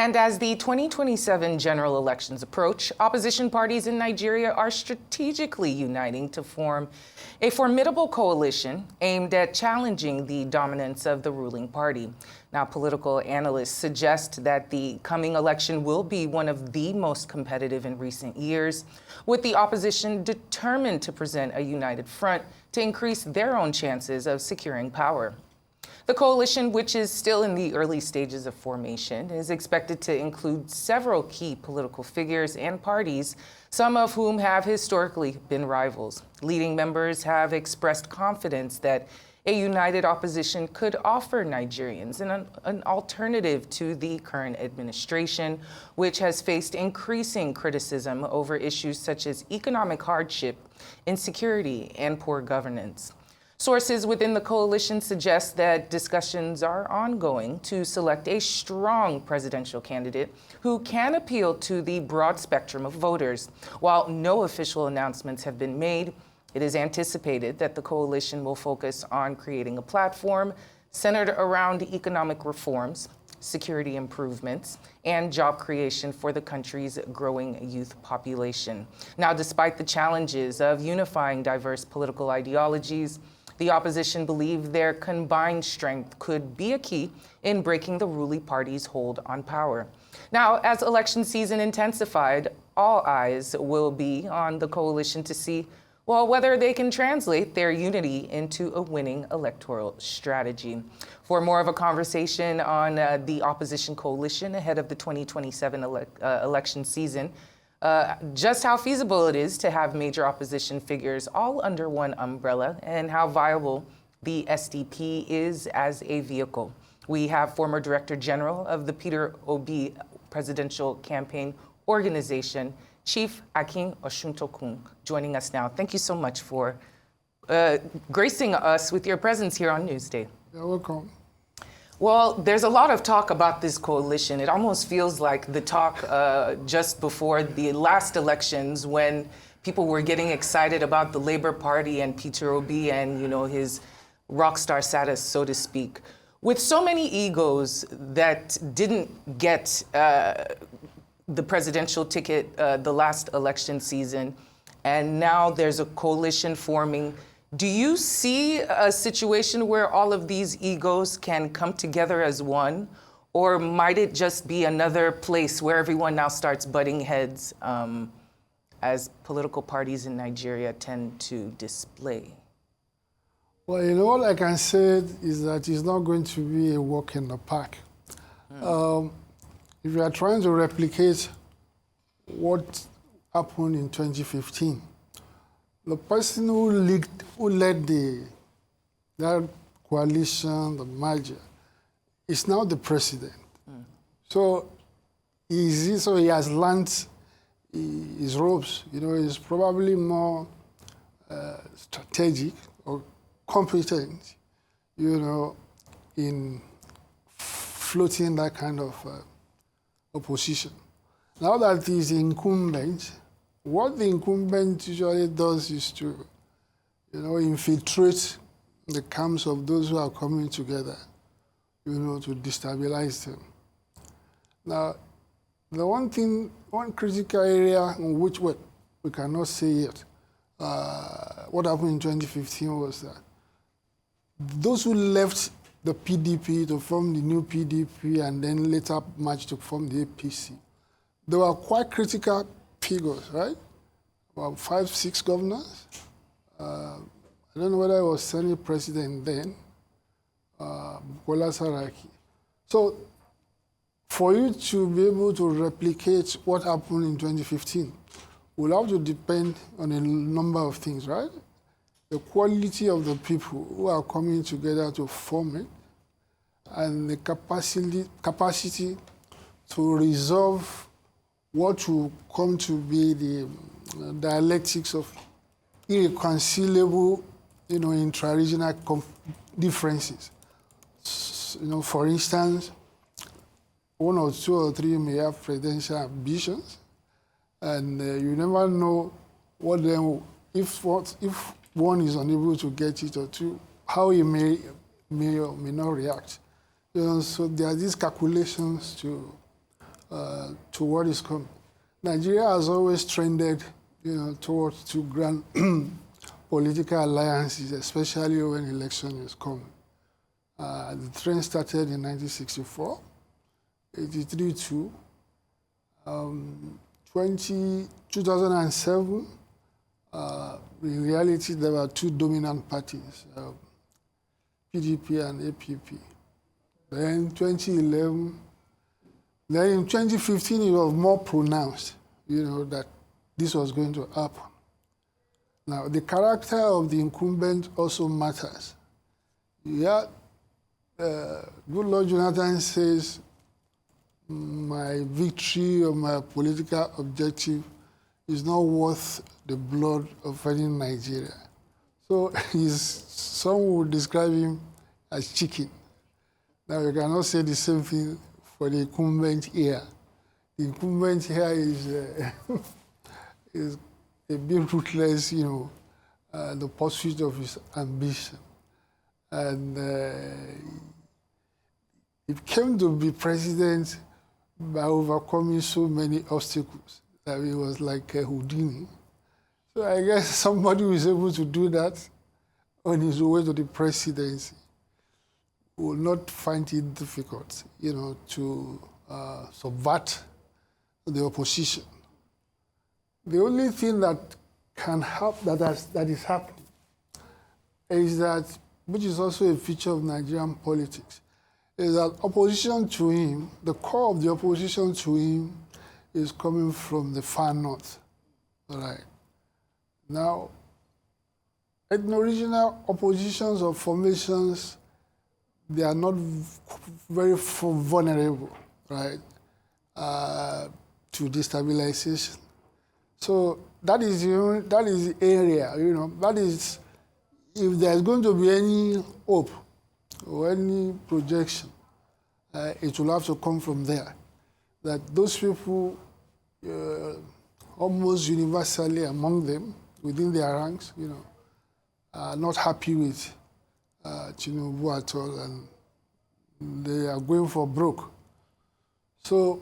And as the 2027 general elections approach, opposition parties in Nigeria are strategically uniting to form a formidable coalition aimed at challenging the dominance of the ruling party. Now, political analysts suggest that the coming election will be one of the most competitive in recent years, with the opposition determined to present a united front to increase their own chances of securing power. The coalition, which is still in the early stages of formation, is expected to include several key political figures and parties, some of whom have historically been rivals. Leading members have expressed confidence that a united opposition could offer Nigerians an alternative to the current administration, which has faced increasing criticism over issues such as economic hardship, insecurity, and poor governance. Sources within the coalition suggest that discussions are ongoing to select a strong presidential candidate who can appeal to the broad spectrum of voters. While no official announcements have been made, it is anticipated that the coalition will focus on creating a platform centered around economic reforms, security improvements, and job creation for the country's growing youth population. Now, despite the challenges of unifying diverse political ideologies, the opposition believe their combined strength could be a key in breaking the ruling party's hold on power. Now, as election season intensified, all eyes will be on the coalition to see, well, whether they can translate their unity into a winning electoral strategy. For more of a conversation on the opposition coalition ahead of the 2027 election season, just how feasible it is to have major opposition figures all under one umbrella and how viable the SDP is as a vehicle. We have former Director General of the Peter Obi Presidential Campaign Organization, Chief Akin Osuntokun, joining us now. Thank you so much for gracing us with your presence here on Newsday. You're welcome. Well, there's a lot of talk about this coalition. It almost feels like the talk just before the last elections when people were getting excited about the Labour Party and Peter Obi and, his rock star status, so to speak. With so many egos that didn't get the presidential ticket the last election season, and now there's a coalition forming. Do you see a situation where all of these egos can come together as one, or might it just be another place where everyone now starts butting heads as political parties in Nigeria tend to display? Well, all I can say is that it's not going to be a walk in the park. If you are trying to replicate what happened in 2015, the person who led that coalition, the merger, is now the president. So he has learned his ropes. He's probably more strategic or competent, in floating that kind of opposition. Now that he's incumbent, what the incumbent usually does is to, infiltrate the camps of those who are coming together, to destabilize them. Now, the one critical area in which we cannot say yet, what happened in 2015 was that those who left the PDP to form the new PDP and then later merged to form the APC, they were quite critical figures, right? About 5, 6 governors. I don't know whether I was Senate president then, Bukola Saraki. So for you to be able to replicate what happened in 2015, will have to depend on a number of things, right? The quality of the people who are coming together to form it, and the capacity to resolve what will come to be the dialectics of irreconcilable, intra-regional differences. For instance, 1 or 2 or 3 may have presidential ambitions, and you never know if one is unable to get it, or 2, how he may or may not react. So there are these calculations to to what is coming. Nigeria has always trended, towards two grand political alliances, especially when election is coming. The trend started in 1964, 83-2, 2007. In reality, there were two dominant parties, PDP and APP. Then 2011, then in 2015, it was more pronounced, that this was going to happen. Now, the character of the incumbent also matters. Yeah, Goodluck Jonathan says, my victory or my political objective is not worth the blood of any Nigeria. So some would describe him as chicken. Now, you cannot say the same thing for the incumbent here. The incumbent here is a bit ruthless, the pursuit of his ambition. And it came to be president by overcoming so many obstacles that he was like a Houdini. So I guess somebody who is able to do that on his way to the presidency will not find it difficult, to subvert the opposition. The only thing that can help that is happening is that, which is also a feature of Nigerian politics, is that opposition to him, the core of the opposition to him is coming from the far north, right? Now, ethno-regional oppositions or formations, they are not very vulnerable, right, to destabilization. So that is the area, that is, if there's going to be any hope or any projection, it will have to come from there. That those people, almost universally among them, within their ranks, are not happy with Tinubu at all, and they are going for broke. So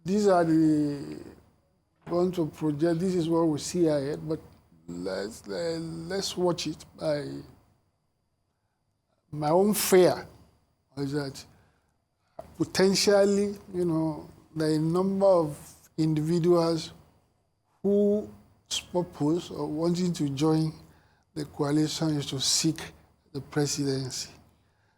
these are the want to project. This is what we see ahead, but let's watch it. My own fear is that potentially, there are a number of individuals whose purpose of wanting to join the coalition is to seek the presidency.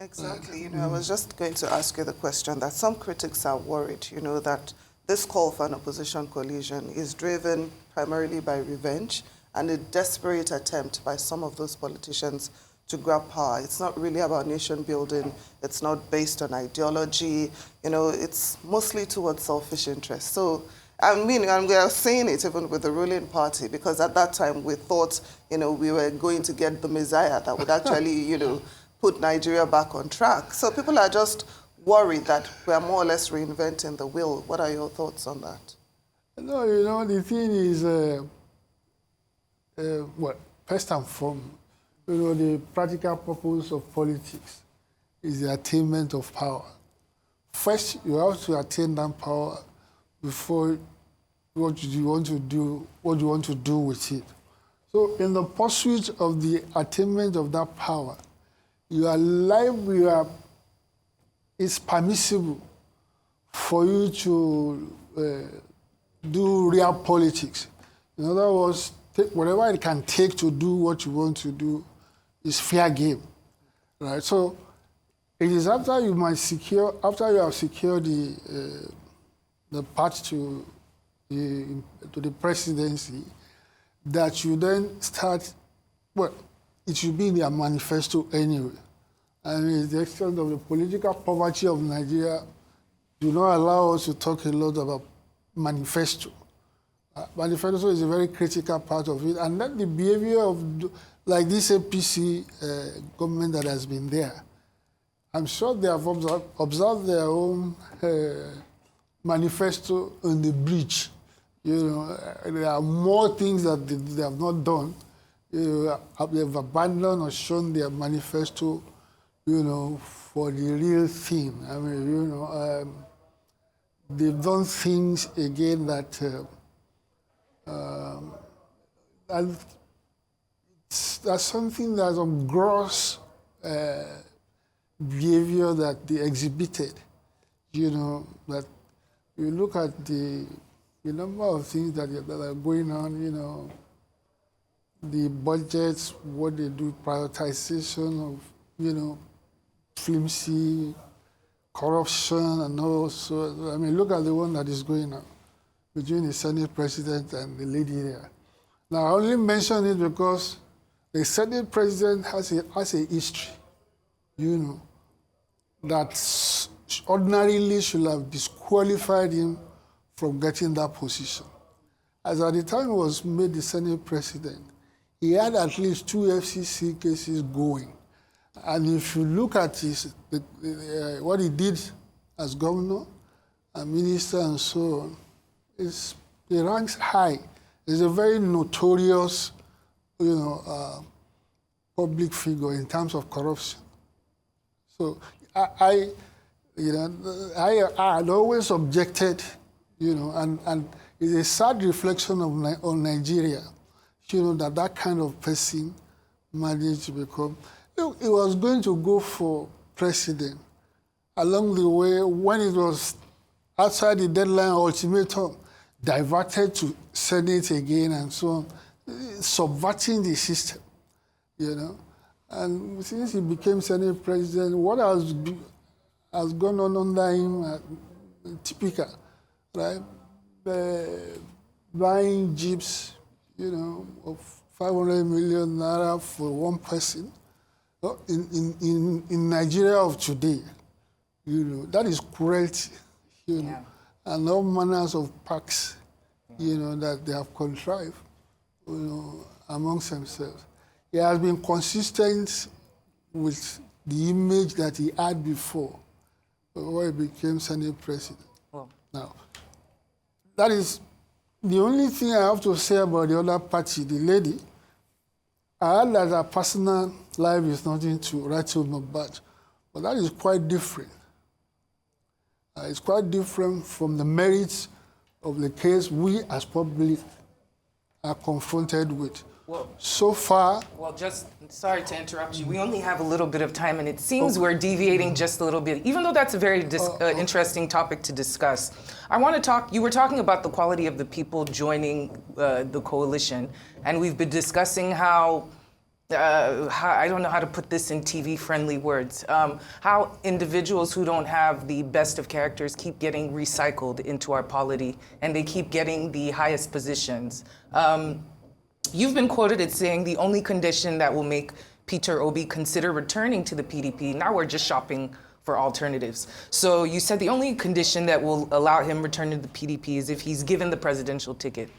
Exactly. I was just going to ask you the question that some critics are worried, that this call for an opposition coalition is driven primarily by revenge and a desperate attempt by some of those politicians to grab power. It's not really about nation building. It's not based on ideology. It's mostly towards selfish interests. So, and we are saying it even with the ruling party, because at that time we thought, we were going to get the Messiah that would actually, put Nigeria back on track. So people are just worried that we are more or less reinventing the wheel. What are your thoughts on that? No, the thing is, first and foremost, the practical purpose of politics is the attainment of power. First, you have to attain that power before what you want to do with it. So in the pursuit of the attainment of that power, it's permissible for you to do real politics. In other words, whatever it can take to do what you want to do is fair game, right? So it is after you have secured the path to the presidency that you then start. It should be in their manifesto anyway. And the extent of the political poverty of Nigeria do not allow us to talk a lot about manifesto. Manifesto is a very critical part of it. And then the behavior of, like this APC government that has been there, I'm sure they have observed their own manifesto on the breach. There are more things that they have not done. They have abandoned or shown their manifesto, for the real thing. they've done things again that that's something that's of gross behavior that they exhibited. You know, that you look at the number of things that are going on, you know, the budgets, what they do, prioritization of, you know, flimsy corruption and all. So, I mean, look at the one that is going on between the Senate president and the lady there. Now, I only mention it because the Senate president has a history, you know, that ordinarily should have disqualified him from getting that position. As at the time he was made the Senate president, he had at least 2 FCC cases going. And if you look at what he did as governor and minister and so on, he ranks high. He's a very notorious, you know, public figure in terms of corruption. So I had always objected, you know, and it's a sad reflection on Nigeria, you know, that kind of person managed to become. Look, he was going to go for president. Along the way, when it was outside the deadline ultimatum, diverted to Senate again and so on, subverting the system, you know. And since he became Senate president, what has gone on under him, typical, right? Buying jeeps, you know, of 500 million naira for one person. In Nigeria of today, you know, that is cruelty, you know, and all manners of pacts, you know, that they have contrived, you know, amongst themselves. He has been consistent with the image that he had before he became Senate president. Well. Now, that is the only thing I have to say about the other party, the lady. I heard that her personal life is nothing to write home about, but that is quite different. It's quite different from the merits of the case we as public are confronted with. Well, so far... Well, just, sorry to interrupt you. We only have a little bit of time, and it seems we're deviating just a little bit, even though that's a very interesting topic to discuss. I want to talk, you were talking about the quality of the people joining the coalition, and we've been discussing how I don't know how to put this in TV-friendly words, how individuals who don't have the best of characters keep getting recycled into our polity, and they keep getting the highest positions. You've been quoted as saying the only condition that will make Peter Obi consider returning to the PDP, now we're just shopping for alternatives. So you said the only condition that will allow him return to the PDP is if he's given the presidential ticket.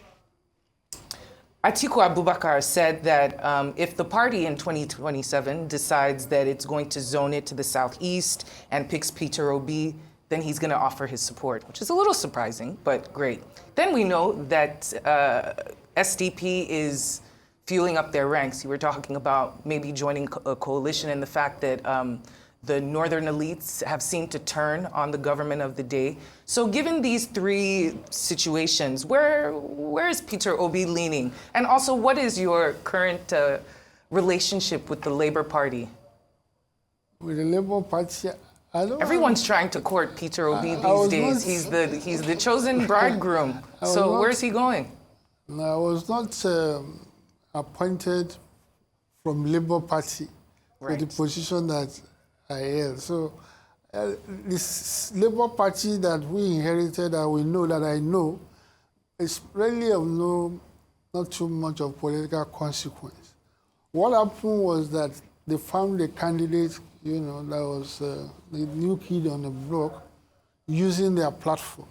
Atiku Abubakar said that if the party in 2027 decides that it's going to zone it to the southeast and picks Peter Obi, then he's going to offer his support, which is a little surprising, but great. Then we know that SDP is fueling up their ranks. You were talking about maybe joining a coalition and the fact that the northern elites have seemed to turn on the government of the day. So given these three situations, where is Peter Obi leaning? And also, what is your current relationship with the Labour Party? With the Labour Party, everyone's trying to court Peter Obi these days. He's the chosen bridegroom. So where's he going? No, I was not appointed from Labour Party for the position that I held. So this Labour Party that we inherited, that we know, that I know, is really of not too much of political consequence. What happened was that they found a candidate, you know, that was the new kid on the block, using their platform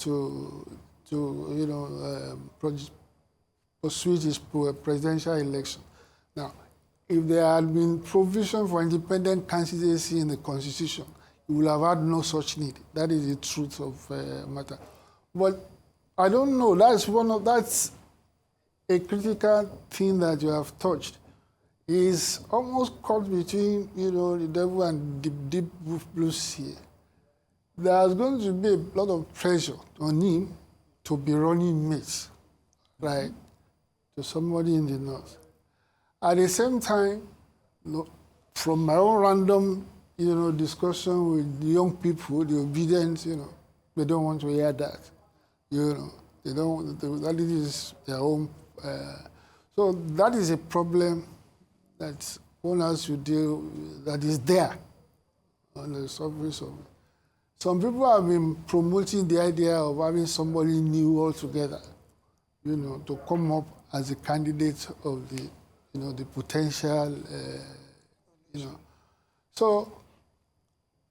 to you know, pursue his presidential election. Now, if there had been provision for independent candidacy in the Constitution, you would have had no such need. That is the truth of the matter. But I don't know. That's a critical thing that you have touched. Is almost caught between, you know, the devil and the deep blue sea. there's going to be a lot of pressure on him to be running mates, right, to somebody in the north. At the same time, from my own random, discussion with the young people, the obedient, they don't want to hear that. They don't. That is their own. So that is a problem that one has to deal with, that is there on the surface of it. Some people have been promoting the idea of having somebody new altogether, to come up as a candidate of the, the potential, So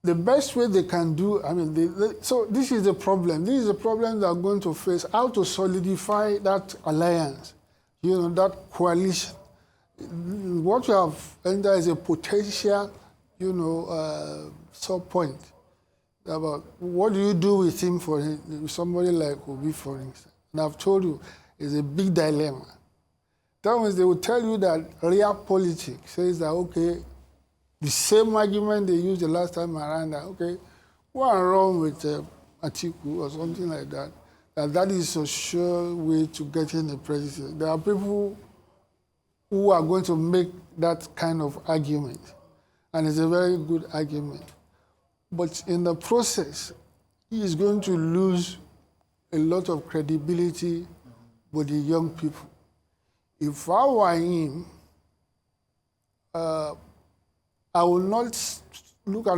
the best way they can do, so this is the problem. This is the problem they are going to face, how to solidify that alliance, that coalition. What you have entered is a potential, sub point. About what do you do with him for him, somebody like Obi, for instance. And I've told you, it's a big dilemma. That means they will tell you that real politics says that, okay, the same argument they used the last time around, that, okay, what wrong with Atiku or something like that, that is a sure way to get in the presidency. There are people who are going to make that kind of argument, and it's a very good argument. But in the process, he is going to lose a lot of credibility with the young people. If I were him, I will not look at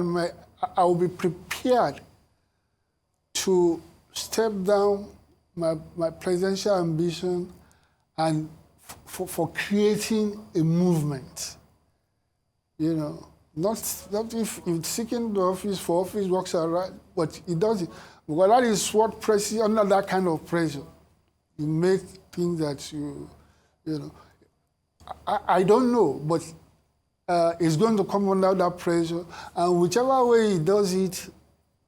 I will be prepared to step down my presidential ambition and for creating a movement, Not if seeking the office for office works are right, but it doesn't. Because that is what pressure, under that kind of pressure, you make things that I don't know, but it's going to come under that pressure, and whichever way he does it,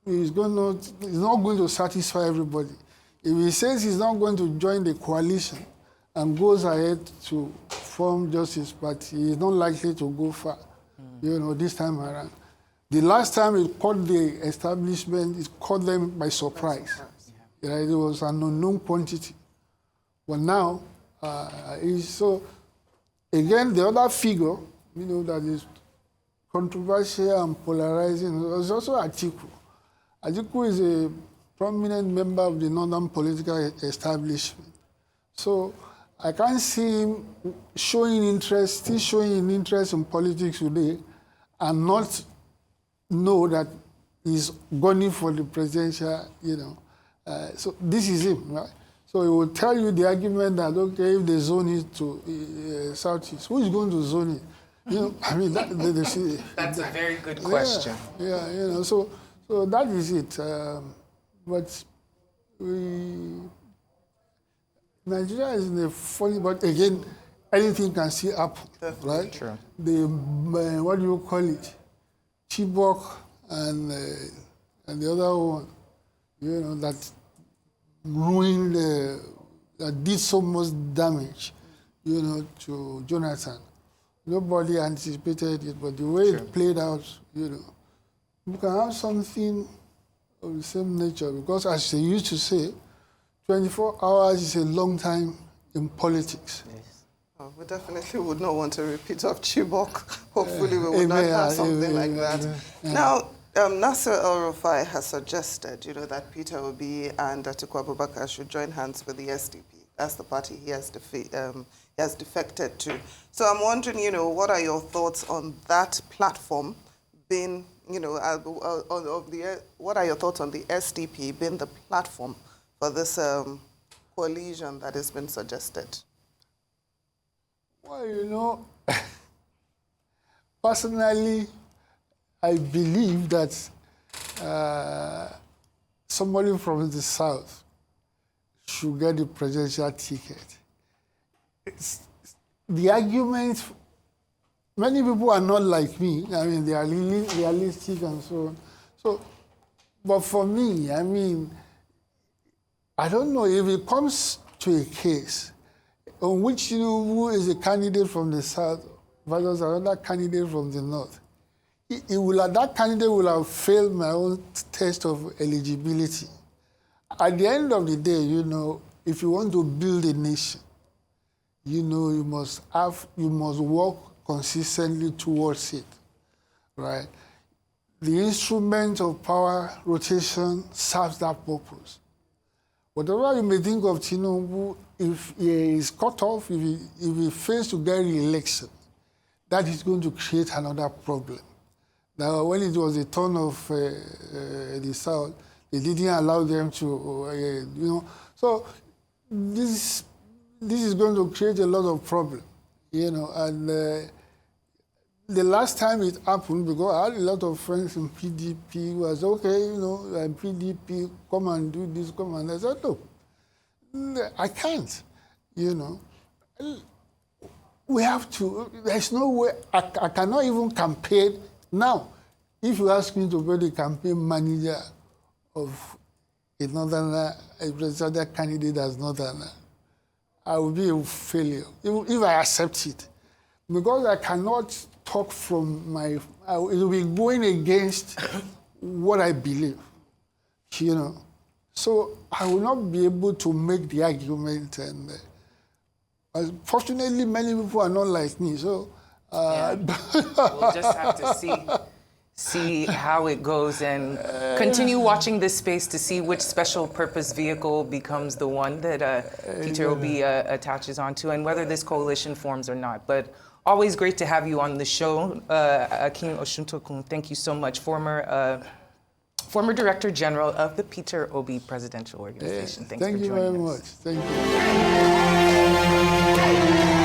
he's not going to satisfy everybody. If he says he's not going to join the coalition and goes ahead to form Justice Party, he's not likely to go far. This time around. The last time it caught the establishment, it caught them by surprise. It was an unknown quantity. But now, so again, the other figure, that is controversial and polarizing is also Atiku. Atiku is a prominent member of the northern political establishment. So I can't see him still showing an interest in politics today, and not know that he's gunning for the presidential, So this is him, right? So he will tell you the argument that, okay, if they zone it to Southeast, who is going to zone it? That's a very good question. Yeah, so that is it. But Nigeria is in a funny, but again, anything can still happen, right? True. What do you call it? Chibok and the other one, that ruined, that did so much damage, to Jonathan. Nobody anticipated it, but the way it played out, you can have something of the same nature, because as they used to say, 24 hours is a long time in politics. Yes. Oh, we definitely would not want to repeat of Chibok. Hopefully we will not have something like that. Now, Nasser El-Rufai has suggested, that Peter Obi and Atiku Abubakar should join hands with the SDP. That's the party he has defected to. So I'm wondering, what are your thoughts on that platform being, what are your thoughts on the SDP being the platform for this coalition that has been suggested? Well, personally, I believe that somebody from the South should get the presidential ticket. The argument, many people are not like me. They are realistic and so on. But for me, I don't know if it comes to a case on which who is a candidate from the South versus another candidate from the North. that candidate will have failed my own test of eligibility. At the end of the day, you know, if you want to build a nation, you know, you must work consistently towards it, right? The instrument of power rotation serves that purpose. Whatever you may think of Tinubu, if he is cut off, if he fails to get re-election, that is going to create another problem. Now, when it was the turn of the South, they didn't allow them to, you know. So this is going to create a lot of problem, you know. And the last time it happened, because I had a lot of friends in PDP who was, okay, you know, PDP, come and do this, come and I said, no, I can't, you know. We have to, there's no way, I cannot even campaign now. If you ask me to be the campaign manager of a northerner, a presidential candidate as northerner, I will be a failure, if I accept it. Because I cannot talk from it will be going against what I believe, you know. So I will not be able to make the argument, and fortunately, many people are not like me, so. Yeah. We'll just have to see how it goes and continue watching this space to see which special purpose vehicle becomes the one that Peter Obi attaches onto, and whether this coalition forms or not. But always great to have you on the show, Akin Osuntokun. Thank you so much, former Director General of the Peter Obi Presidential Organization. Thanks for joining us. Thank you very much. Thank you.